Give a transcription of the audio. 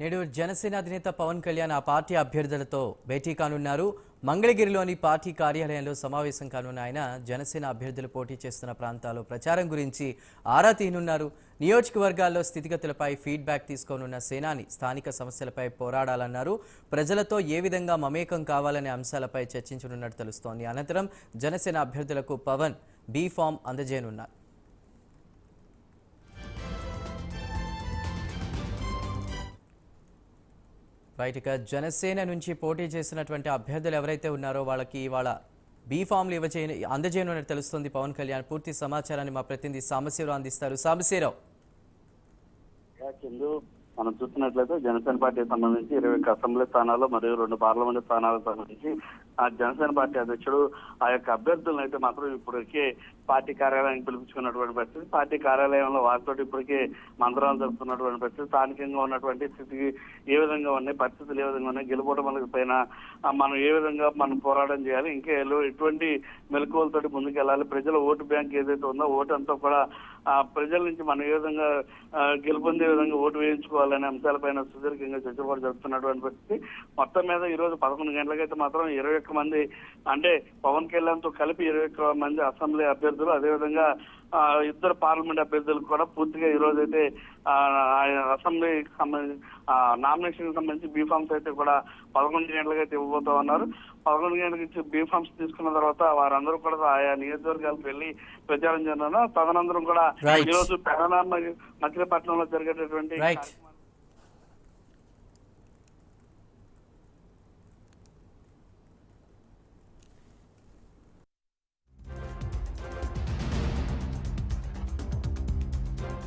నేడు జనసేన అధినేత పవన్ కళ్యాణ్ ఆ పార్టీ అభ్యర్థులతో భేటీ కానున్నారు. మంగళగిరిలోని పార్టీ కార్యాలయంలో సమావేశం కానున్న ఆయన జనసేన అభ్యర్థులు పోటీ చేస్తున్న ప్రాంతాల్లో ప్రచారం గురించి ఆరా తీయనున్నారు. నియోజకవర్గాల్లో స్థితిగతులపై ఫీడ్బ్యాక్ తీసుకోనున్న సేనాని స్థానిక సమస్యలపై పోరాడాలన్నారు. ప్రజలతో ఏ విధంగా మమేకం కావాలనే అంశాలపై చర్చించనున్నట్టు తెలుస్తోంది. అనంతరం జనసేన అభ్యర్థులకు పవన్ బీ ఫామ్ అందజేయనున్నారు. రైట్, ఇక జనసేన నుంచి పోటీ చేసినటువంటి అభ్యర్థులు ఎవరైతే ఉన్నారో వాళ్ళకి ఇవాళ బీ ఫామ్లు అందజేయనున్నట్టు తెలుస్తుంది. పవన్ కళ్యాణ్ పూర్తి సమాచారాన్ని మా ప్రతినిధి సాంబశివరావు అందిస్తారు. సాంబశివరావు, మనం చూస్తున్నట్లయితే జనసేన పార్టీకి సంబంధించి 21 అసెంబ్లీ స్థానాలు మరియు 2 పార్లమెంట్ స్థానాలకు సంబంధించి ఆ జనసేన పార్టీ అధ్యక్షుడు ఆ యొక్క అభ్యర్థులను అయితే మాత్రం ఇప్పటికే పార్టీ కార్యాలయానికి పిలిపించుకున్నటువంటి పరిస్థితి. పార్టీ కార్యాలయంలో వారితో ఇప్పటికే మంత్రాలు జరుపుతున్నటువంటి పరిస్థితి. స్థానికంగా ఉన్నటువంటి స్థితికి ఏ విధంగా ఉన్నాయి, పరిస్థితులు ఏ విధంగా ఉన్నాయి, గెలుపోవడం పైన మనం ఏ విధంగా మనం పోరాటం చేయాలి, ఇంకా ఎటువంటి మెలకువలతోటి ముందుకు వెళ్ళాలి, ప్రజల ఓటు బ్యాంక్ ఏదైతే ఉందో ఓటు అంతా కూడా ప్రజల నుంచి మనం ఏ విధంగా గెలుపొందే విధంగా ఓటు వేయించుకోవాలనే అంశాలపైన సుదీర్ఘంగా చర్చ కూడా జరుపుతున్నటువంటి పరిస్థితి. మొత్తం మీద ఈ రోజు 11 గంటలకైతే మాత్రం 21 మంది అంటే పవన్ కళ్యాణ్ తో కలిపి 21 మంది అసెంబ్లీ అభ్యర్థులు, అదేవిధంగా 2 పార్లమెంట్ అభ్యర్థులకు కూడా పూర్తిగా ఈ రోజు అయితే అసెంబ్లీకి సంబంధించి నామినేషన్ కి సంబంధించి బీఫామ్స్ అయితే కూడా 11 గంటలకు అయితే ఇవ్వబోతా ఉన్నారు. 11 గంటలకు ఇచ్చి బీఫామ్స్ తీసుకున్న తర్వాత వారందరూ కూడా ఆయా నియోజకవర్గాలకు వెళ్లి ప్రచారం చేయనున్నారు. తదనంతరం కూడా ఈ రోజు పెదనామ మచిలీపట్నంలో జరిగేటటువంటి